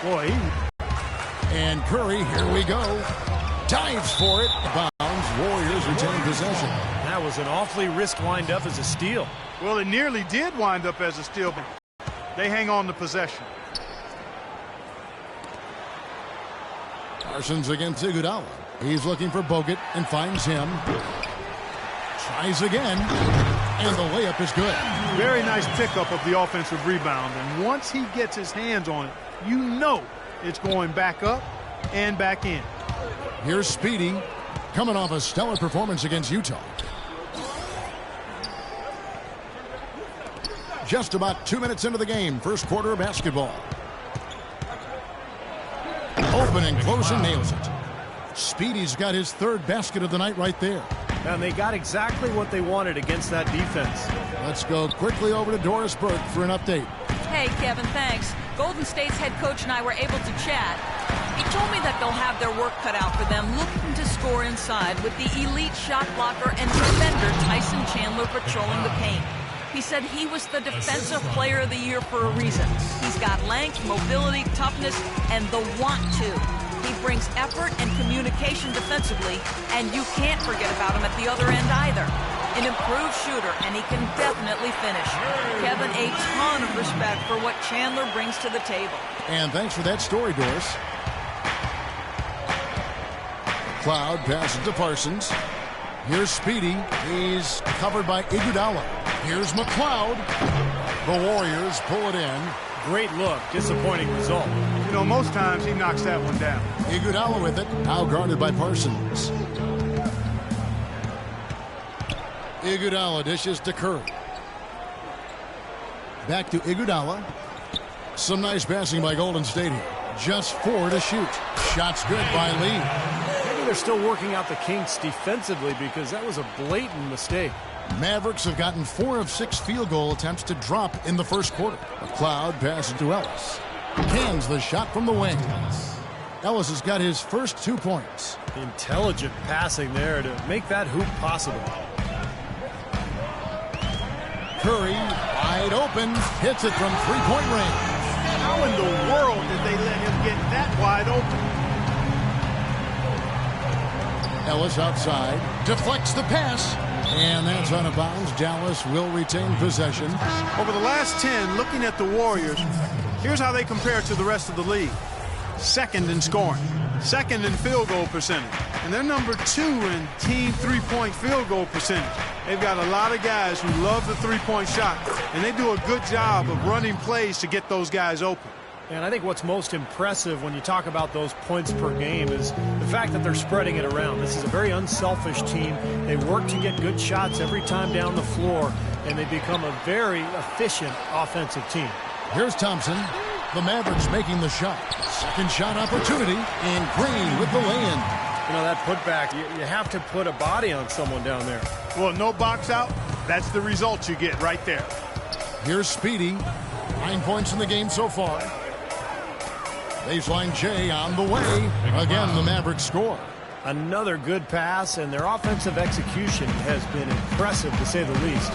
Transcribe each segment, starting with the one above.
Boy, and Curry, here we go. Dives for it. Bounds. Warriors retain possession. that was an awfully risk wind up as a steal. Well, it nearly did wind up as a steal, but they hang on to possession. Parsons against Iguodala. He's looking for Bogut and finds him. Tries again, and the layup is good. Very nice pickup of the offensive rebound, and once he gets his hands on it, you know it's going back up and back in. Here's Speedy, coming off a stellar performance against Utah. Just about 2 minutes into the game, first quarter of basketball. Open and close and nails it. Speedy's got his third basket of the night right there. And they got exactly what they wanted against that defense. Let's go quickly over to Doris Burke for an update. Hey, Kevin, thanks. Golden State's head coach and I were able to chat. He told me that they'll have their work cut out for them looking to score inside with the elite shot blocker and defender Tyson Chandler patrolling the paint. He said he was the defensive player of the year for a reason. He's got length, mobility, toughness, and the want to. He brings effort and communication defensively, and you can't forget about him at the other end either. An improved shooter, and he can definitely finish. Kevin, a ton of respect for what Chandler brings to the table. And thanks for that story, Doris. Cloud passes to Parsons. Here's Speedy. He's covered by Iguodala. Here's McLeod. The Warriors pull it in. Great look, disappointing result. You know, most times he knocks that one down. Iguodala with it, now guarded by Parsons. Iguodala dishes to Curry. Back to Iguodala. Some nice passing by Golden State here. Just 4 to shoot. Shots good by Lee. Maybe they're still working out the kinks defensively because that was a blatant mistake. Mavericks have gotten 4 of 6 field goal attempts to drop in the first quarter. McLeod passes to Ellis. Cans the shot from the wing. Ellis has got his first 2 points. Intelligent passing there to make that hoop possible. Curry, wide open, hits it from three-point range. How in the world did they let him get that wide open? Ellis outside, deflects the pass, and that's out of bounds. Dallas will retain possession. Over the last 10, looking at the Warriors, here's how they compare to the rest of the league. Second in scoring, second in field goal percentage, and they're number 2 in team three-point field goal percentage. They've got a lot of guys who love the three-point shot, and they do a good job of running plays to get those guys open. And I think what's most impressive when you talk about those points per game is the fact that they're spreading it around. This is a very unselfish team. They work to get good shots every time down the floor, and they become a very efficient offensive team. Here's Thompson. The Mavericks making the shot. Second shot opportunity, and Green with the lay-in. You know, that putback, you have to put a body on someone down there. Well, no box out, that's the result you get right there. Here's Speedy. 9 points in the game so far. Baseline J on the way. Again, the Mavericks score. Another good pass, and their offensive execution has been impressive, to say the least.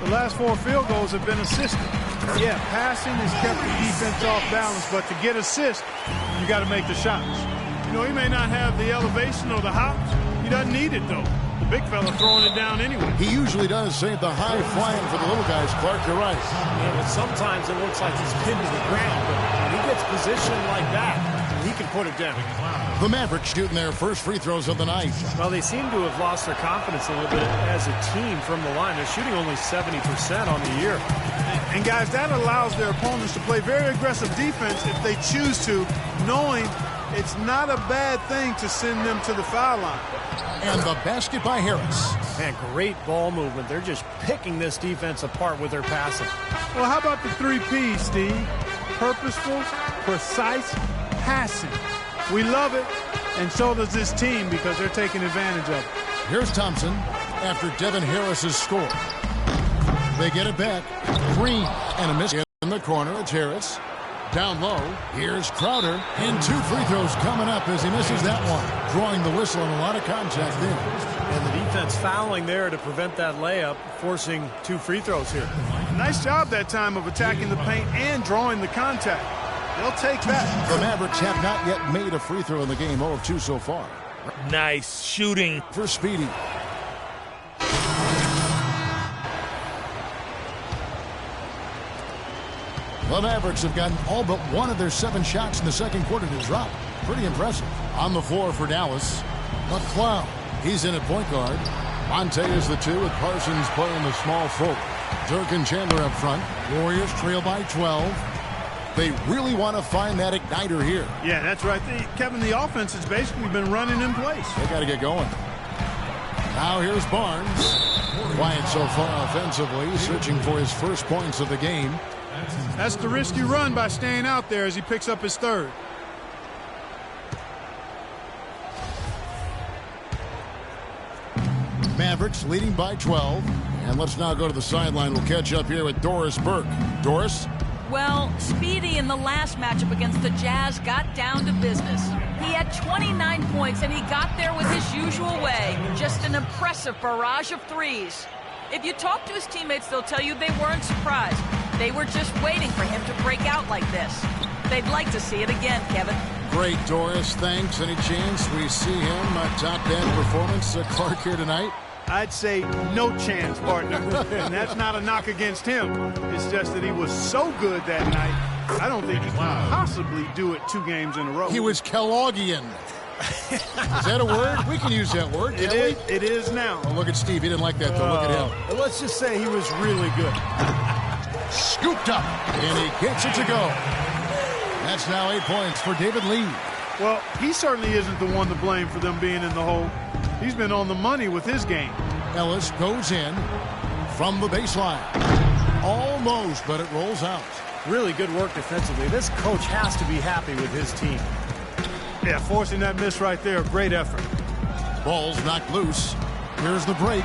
The last 4 field goals have been assisted. Yeah, passing has kept the defense off balance, but to get assists, you got to make the shots. You know, he may not have the elevation or the hops. He doesn't need it, though. The big fella throwing it down anyway. He usually does save the high flying for the little guys. Clark, you're right. Yeah, but sometimes it looks like he's pinned to the ground, but when he gets positioned like that, he can put it down. The Mavericks shooting their first free throws of the night. Well, they seem to have lost their confidence a little bit as a team from the line. They're shooting only 70% on the year. And guys, that allows their opponents to play very aggressive defense if they choose to, knowing it's not a bad thing to send them to the foul line. And the basket by Harris. Man, great ball movement. They're just picking this defense apart with their passing. Well, how about the 3 P's, Steve? Purposeful, precise, passing. We love it, and so does this team because they're taking advantage of it. Here's Thompson after Devin Harris's score. They get it back. Green and a miss in the corner. It's Harris. Down low, here's Crowder, and 2 free throws coming up as he misses that one. Drawing the whistle and a lot of contact there. And the defense fouling there to prevent that layup, forcing 2 free throws here. Nice job that time of attacking the paint and drawing the contact. They'll take that. The Mavericks have not yet made a free throw in the game. 0 of 2 so far. Nice shooting For Speedy. The Mavericks have gotten all but one of their 7 shots in the second quarter to drop. Pretty impressive. On the floor for Dallas, McCloud. He's in at point guard. Monte is the 2 with Parsons playing the small forward. Dirk and Chandler up front. Warriors trail by 12. They really want to find that igniter here. Yeah, that's right. Kevin, the offense has basically been running in place. They got to get going. Now here's Barnes. Quiet so far offensively, searching for his first points of the game. That's the risk you run by staying out there as he picks up his third. Mavericks leading by 12. And let's now go to the sideline. We'll catch up here with Doris Burke. Doris? Well, Speedy in the last matchup against the Jazz got down to business. He had 29 points, and he got there with his usual way. Just an impressive barrage of threes. If you talk to his teammates, they'll tell you they weren't surprised. They were just waiting for him to break out like this. They'd like to see it again, Kevin. Great, Doris. Thanks. Any chance we see him top 10 performance at Clark here tonight? I'd say no chance, partner. And that's not a knock against him. It's just that he was so good that night, I don't think he can possibly do it 2 games in a row. He was Kelloggian. Is that a word? We can use that word. It is now. Oh, look at Steve. He didn't like that, though. Look at him. Let's just say he was really good. Scooped up, and he gets it to go. That's now 8 points for David Lee. Well, he certainly isn't the one to blame for them being in the hole. He's been on the money with his game. Ellis goes in from the baseline. Almost, but it rolls out. Really good work defensively. This coach has to be happy with his team. Yeah, forcing that miss right there, great effort. Ball's knocked loose. Here's the break.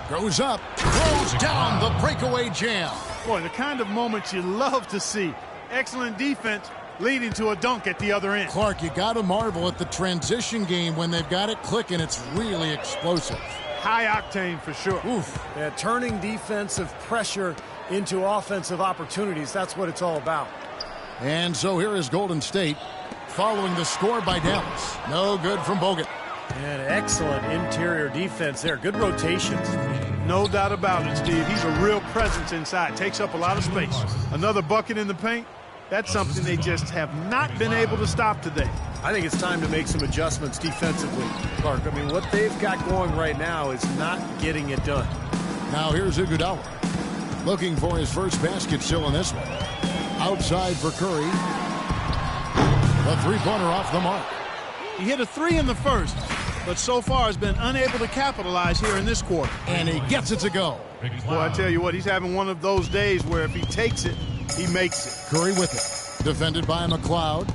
Goes up, throws down the breakaway jam. Boy, the kind of moments you love to see. Excellent defense leading to a dunk at the other end. Clark, you got to marvel at the transition game when they've got it clicking. It's really explosive. High octane for sure. Oof. Yeah, turning defensive pressure into offensive opportunities. That's what it's all about. And so here is Golden State following the score by Dallas. No good from Bogut. And excellent interior defense there. Good rotations. No doubt about it, Steve. He's a real presence inside. Takes up a lot of space. Another bucket in the paint. That's something they just have not been able to stop today. I think it's time to make some adjustments defensively, Clark. I mean, what they've got going right now is not getting it done. Now here's Iguodala. Looking for his first basket still in this one. Outside for Curry. The three-pointer off the mark. He hit a 3 in the first, but so far has been unable to capitalize here in this quarter. And he gets it to go. Boy, I tell you what, he's having one of those days where if he takes it, he makes it. Curry with it. Defended by McCloud.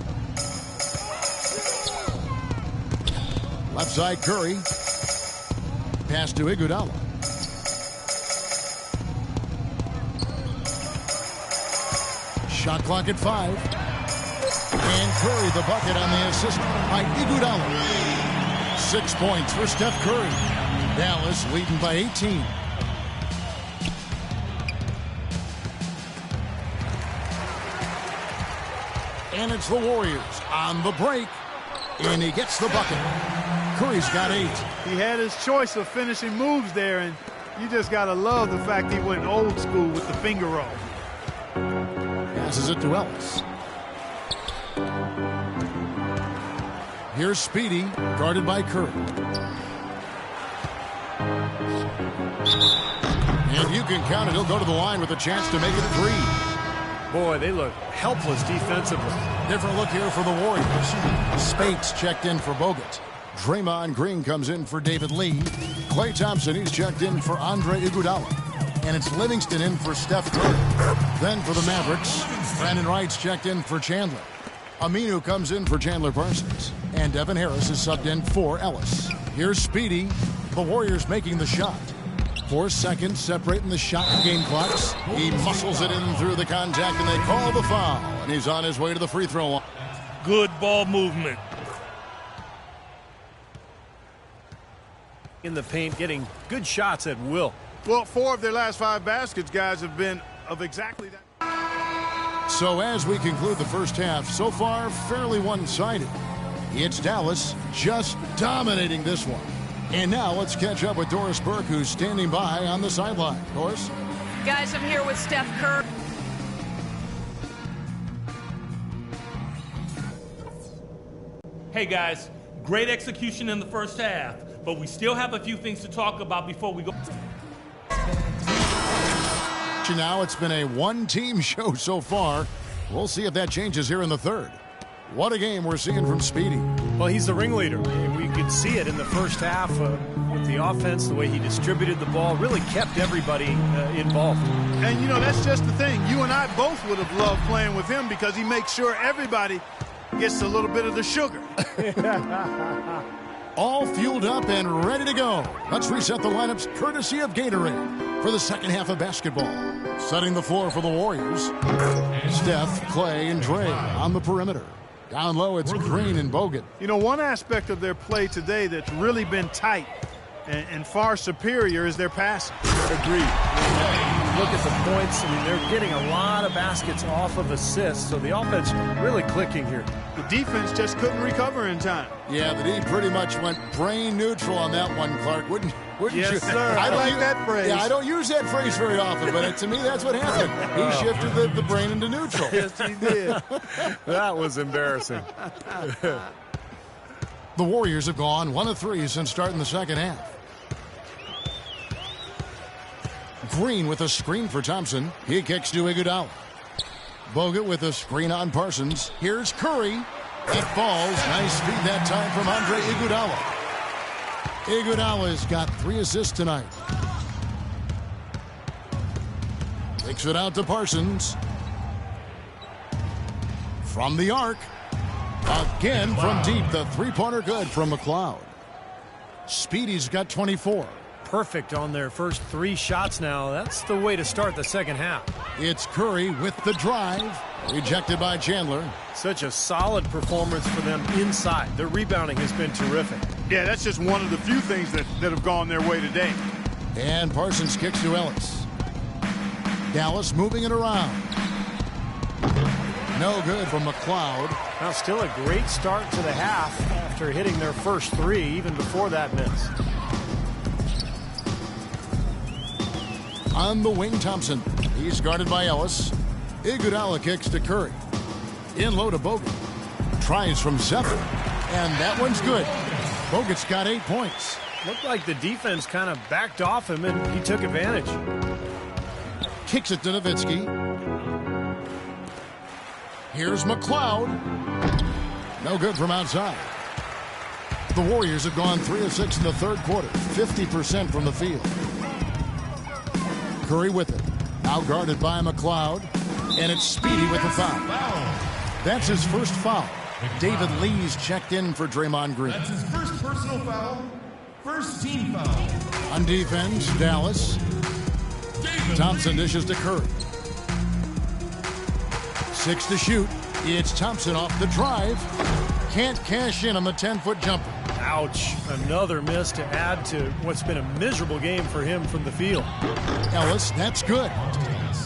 Left side Curry. Pass to Iguodala. Shot clock at 5. And Curry the bucket on the assist by Iguodala. 6 points for Steph Curry. Dallas leading by 18. And it's the Warriors on the break. And he gets the bucket. Curry's got 8. He had his choice of finishing moves there, and you just got to love the fact he went old school with the finger roll. Passes it to Ellis. Here's Speedy, guarded by Curry. And you can count it. He'll go to the line with a chance to make it 3. Boy, they look helpless defensively. Different look here for the Warriors. Spates checked in for Bogut. Draymond Green comes in for David Lee. Klay Thompson, he's checked in for Andre Iguodala. And it's Livingston in for Steph Curry. Then for the Mavericks, Brandon Wright's checked in for Chandler. Aminu comes in for Chandler Parsons. And Devin Harris is subbed in for Ellis. Here's Speedy. The Warriors making the shot. 4 seconds separating the shot and game clocks. He muscles it in through the contact, and they call the foul. And he's on his way to the free throw line. Good ball movement. In the paint, getting good shots at will. Well, 4 of their last 5 baskets, guys, have been of exactly that. So as we conclude the first half, so far fairly one-sided. It's Dallas just dominating this one. And now let's catch up with Doris Burke, who's standing by on the sideline. Doris? Guys, I'm here with Steph Curry. Hey guys, great execution in the first half, but we still have a few things to talk about before we go. Now it's been a one-team show so far. We'll see if that changes here in the third. What a game we're seeing from Speedy. Well, he's the ringleader. We could see it in the first half with the offense, the way he distributed the ball, really kept everybody involved. And, you know, that's just the thing. You and I both would have loved playing with him because he makes sure everybody gets a little bit of the sugar. All fueled up and ready to go. Let's reset the lineups courtesy of Gatorade for the second half of basketball. Setting the floor for the Warriors. Steph, Clay, and Dre on the perimeter. Down low, it's Green and Bogut. You know, one aspect of their play today that's really been tight and far superior is their passing. Agreed. Look at the points. I mean, they're getting a lot of baskets off of assists, so the offense really clicking here. The defense just couldn't recover in time. Yeah, the D pretty much went brain neutral on that one, Clark. Wouldn't yes, you? Sir. I like that phrase. Yeah, I don't use that phrase very often, but to me, that's what happened. He shifted the brain into neutral. Yes, he did. That was embarrassing. The Warriors have gone 1 of 3 since starting the second half. Green with a screen for Thompson. He kicks to Iguodala. Bogut with a screen on Parsons. Here's Curry. It falls. Nice feed that time from Andre Iguodala. Iguodala's got 3 assists tonight. Kicks it out to Parsons. From the arc. Again from deep. The three-pointer good from McLeod. Speedy's got 24. Perfect on their first 3 shots now. That's the way to start the second half. It's Curry with the drive. Rejected by Chandler. Such a solid performance for them inside. Their rebounding has been terrific. Yeah, that's just one of the few things that have gone their way today. And Parsons kicks to Ellis. Dallas moving it around. No good from McLeod. Now still a great start to the half after hitting their first 3, even before that miss. On the wing, Thompson. He's guarded by Ellis. Iguodala kicks to Curry. In low to Bogut. Tries from 7. And that one's good. Bogut's got 8 points. Looked like the defense kind of backed off him, and he took advantage. Kicks it to Nowitzki. Here's McLeod. No good from outside. The Warriors have gone 3 of 6 in the third quarter. 50% from the field. Curry with it. Now guarded by McLeod. And it's Speedy with the foul. That's his first foul. David Lee's checked in for Draymond Green. That's his first personal foul. First team foul. On defense, Dallas. Thompson dishes to Curry. 6 to shoot. It's Thompson off the drive. Can't cash in on the 10-foot jumper. Ouch. Another miss to add to what's been a miserable game for him from the field. Ellis, that's good.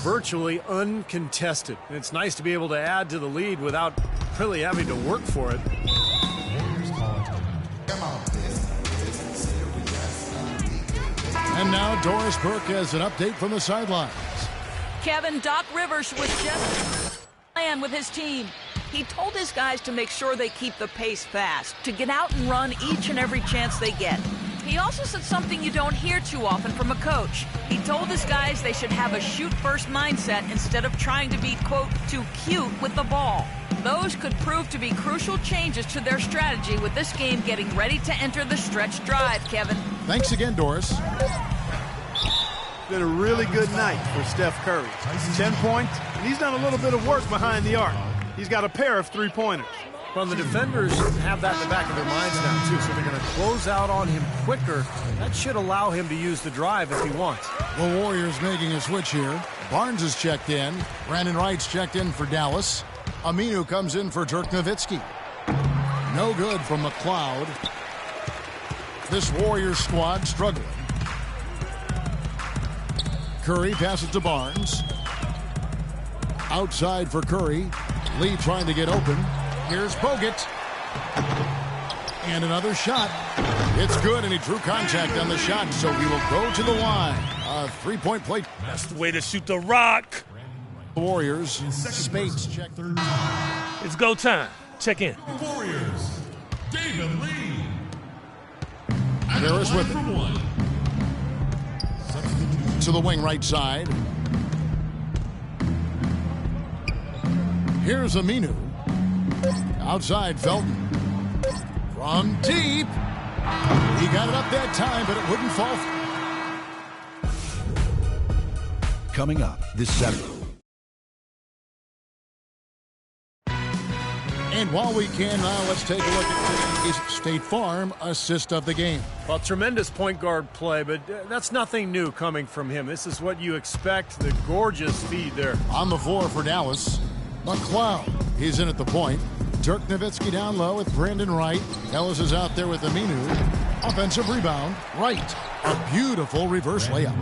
Virtually uncontested. And it's nice to be able to add to the lead without really having to work for it. And now Doris Burke has an update from the sidelines. Kevin, Doc Rivers was just playing with his team. He told his guys to make sure they keep the pace fast, to get out and run each and every chance they get. He also said something you don't hear too often from a coach. He told his guys they should have a shoot-first mindset instead of trying to be, quote, too cute with the ball. Those could prove to be crucial changes to their strategy with this game getting ready to enter the stretch drive, Kevin. Thanks again, Doris. Been a really good night for Steph Curry. 10 points, and he's done a little bit of work behind the arc. He's got a pair of 3-pointers. Well, the defenders have that in the back of their minds now, too, so they're going to close out on him quicker. That should allow him to use the drive if he wants. The Warriors making a switch here. Barnes is checked in. Brandon Wright's checked in for Dallas. Aminu comes in for Dirk Nowitzki. No good from McLeod. This Warriors squad struggling. Curry passes to Barnes. Outside for Curry. Lee trying to get open. Here's Bogut. And another shot. It's good, and he drew contact on the shot, so he will go to the line. A three-point play. That's the way to shoot the rock. Warriors. Spates check. It's go time. Check in. Warriors, David Lee. Harris with it. To the wing right side. Here's Aminu. Outside, Felton. From deep. He got it up that time, but it wouldn't fall. Coming up this Saturday. And while we can now, let's take a look at today's State Farm assist of the game. Well, tremendous point guard play, but that's nothing new coming from him. This is what you expect, the gorgeous feed there. On the floor for Dallas, McLeod. He's in at the point. Dirk Nowitzki down low with Brandon Wright. Ellis is out there with Aminu. Offensive rebound. Wright. A beautiful reverse layup.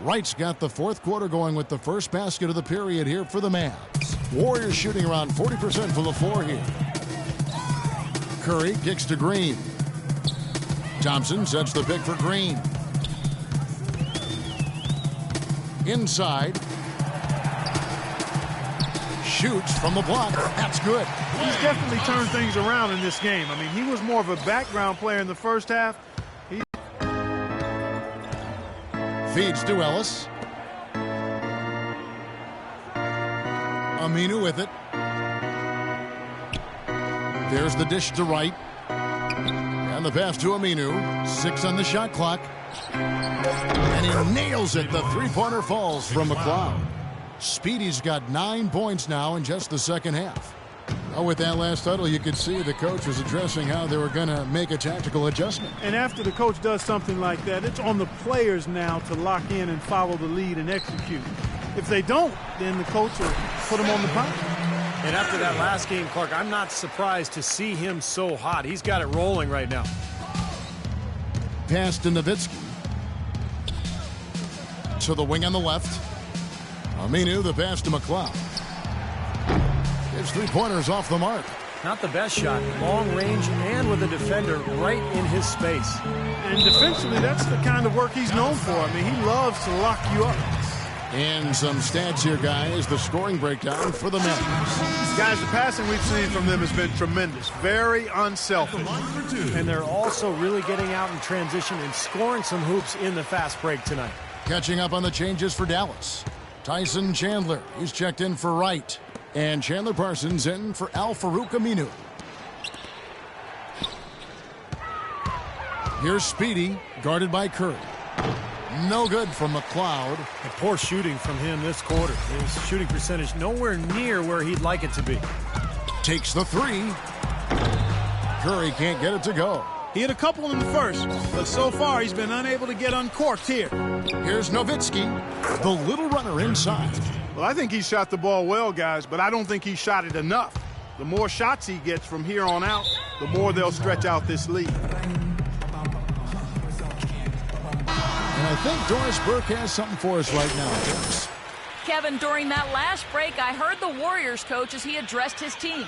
Wright's got the fourth quarter going with the first basket of the period here for the Mavs. Warriors shooting around 40% from the floor here. Curry kicks to Green. Thompson sets the pick for Green. Inside. Shoots from the block. That's good. He's definitely turned things around in this game. I mean, he was more of a background player in the first half. Feeds to Ellis. Aminu with it. There's the dish to Wright. And the pass to Aminu. 6 on the shot clock. And he nails it. The three-pointer falls from McLeod. Speedy's got 9 points now in just the second half. Well, with that last huddle, you could see the coach was addressing how they were going to make a tactical adjustment. And after the coach does something like that, it's on the players now to lock in and follow the lead and execute. If they don't, then the coach will put them on the pump. And after that last game, Clark, I'm not surprised to see him so hot. He's got it rolling right now. Pass to Nowitzki. To the wing on the left. Aminu, the pass to McLeod. His three-pointers off the mark. Not the best shot. Long range and with a defender right in his space. And defensively, that's the kind of work he's known for. I mean, he loves to lock you up. And some stats here, guys. The scoring breakdown for the Mavs. Guys, the passing we've seen from them has been tremendous. Very unselfish. And they're also really getting out in transition and scoring some hoops in the fast break tonight. Catching up on the changes for Dallas. Tyson Chandler, he's checked in for Wright. And Chandler Parsons in for Al-Farouq Aminu. Here's Speedy, guarded by Curry. No good from McLeod. And poor shooting from him this quarter. His shooting percentage nowhere near where he'd like it to be. Takes the three. Curry can't get it to go. He hit a couple in the first, but so far he's been unable to get uncorked here. Here's Nowitzki, the little runner inside. Well, I think he shot the ball well, guys, but I don't think he shot it enough. The more shots he gets from here on out, the more they'll stretch out this lead. And I think Doris Burke has something for us right now. Kevin, during that last break, I heard the Warriors coach as he addressed his team.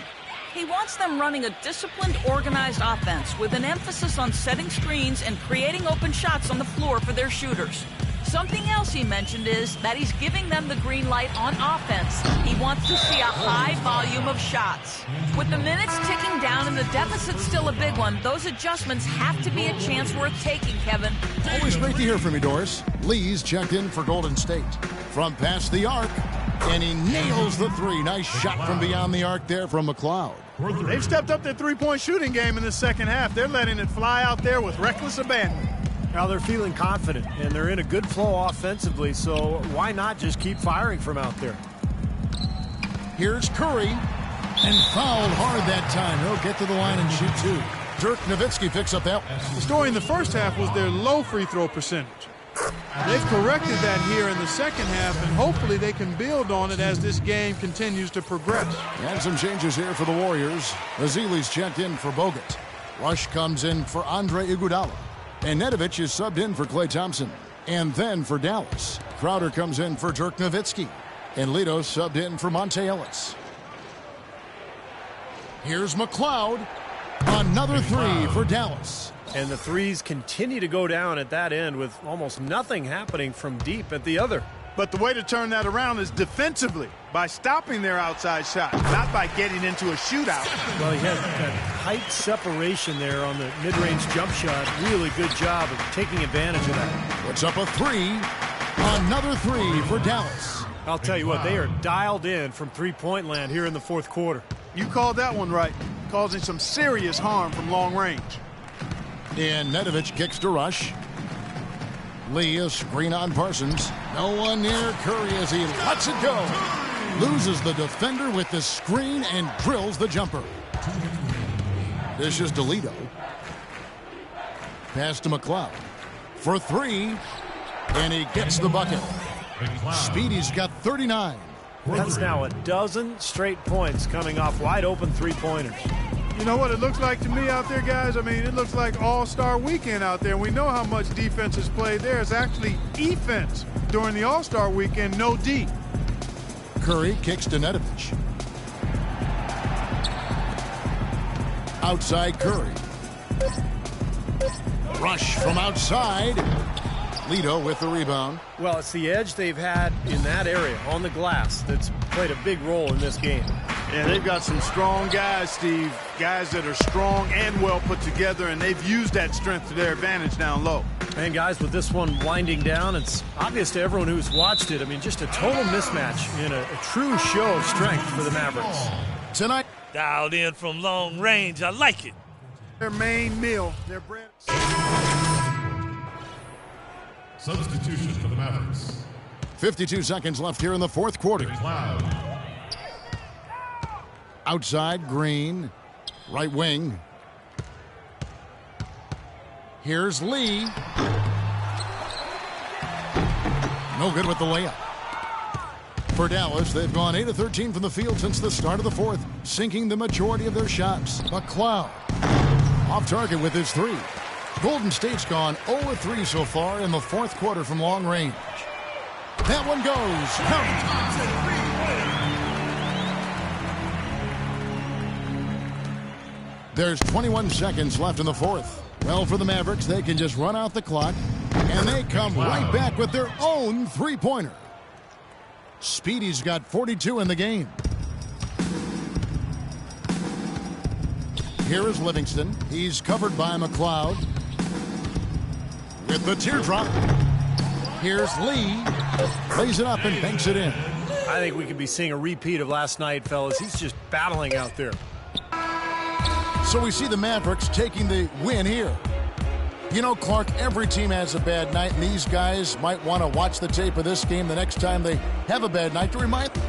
He wants them running a disciplined, organized offense with an emphasis on setting screens and creating open shots on the floor for their shooters. Something else he mentioned is that he's giving them the green light on offense. He wants to see a high volume of shots. With the minutes ticking down and the deficit still a big one, those adjustments have to be a chance worth taking, Kevin. Always great to hear from you, Doris. Lee's checked in for Golden State. From past the arc, and he nails the three. Nice shot from beyond the arc there from McLeod. They've stepped up their three-point shooting game in the second half. They're letting it fly out there with reckless abandon. Now they're feeling confident, and they're in a good flow offensively, so why not just keep firing from out there? Here's Curry, and fouled hard that time. He'll get to the line and shoot two. Dirk Nowitzki picks up that one. The story in the first half was their low free throw percentage. They've corrected that here in the second half, and hopefully they can build on it as this game continues to progress. And some changes here for the Warriors. Azili's checked in for Bogut. Rush comes in for Andre Iguodala. And Nedovic is subbed in for Klay Thompson. And then for Dallas, Crowder comes in for Dirk Nowitzki. And Lito subbed in for Monte Ellis. Here's McLeod. Another three for Dallas. And the threes continue to go down at that end with almost nothing happening from deep at the other. But the way to turn that around is defensively, by stopping their outside shot, not by getting into a shootout. Well, he had that height separation there on the mid-range jump shot. Really good job of taking advantage of that. Puts up a three. Another three for Dallas. I'll tell you what, they are dialed in from three-point land here in the fourth quarter. You called that one right, causing some serious harm from long range. And Nedovic kicks to Rush. Lee, a screen on Parsons. No one near Curry as he lets it go. Loses the defender with the screen and drills the jumper. This is DeLito. Pass to McLeod. For three. And he gets the bucket. Speedy's got 39. That's now a dozen straight points coming off wide open three-pointers. You know what it looks like to me out there, guys? I mean, it looks like All-Star Weekend out there. We know how much defense is played there. It's actually offense during the All-Star Weekend, no D. Curry kicks to Nedovic. Outside Curry. Rush from outside. Lito with the rebound. Well, it's the edge they've had in that area on the glass that's played a big role in this game. Yeah, they've got some strong guys, Steve. Guys that are strong and well put together, and they've used that strength to their advantage down low. And guys, with this one winding down, it's obvious to everyone who's watched it. I mean, just a total mismatch in a true show of strength for the Mavericks. Tonight. Dialed in from long range. I like it. Their main meal, their bread. Substitution for the Mavericks. 52 seconds left here in the fourth quarter. Outside, Green. Right wing. Here's Lee. No good with the layup. For Dallas, they've gone 8 of 13 from the field since the start of the fourth, sinking the majority of their shots. McLeod off target with his three. Golden State's gone 0 of 3 so far in the fourth quarter from long range. That one goes. There's 21 seconds left in the fourth. Well, for the Mavericks, they can just run out the clock, and they come right back with their own three-pointer. Speedy's got 42 in the game. Here is Livingston. He's covered by McLeod. With the teardrop. Here's Lee. Plays it up and banks it in. I think we could be seeing a repeat of last night, fellas. He's just battling out there. So we see the Mavericks taking the win here. You know, Clark, every team has a bad night, and these guys might want to watch the tape of this game the next time they have a bad night to remind them.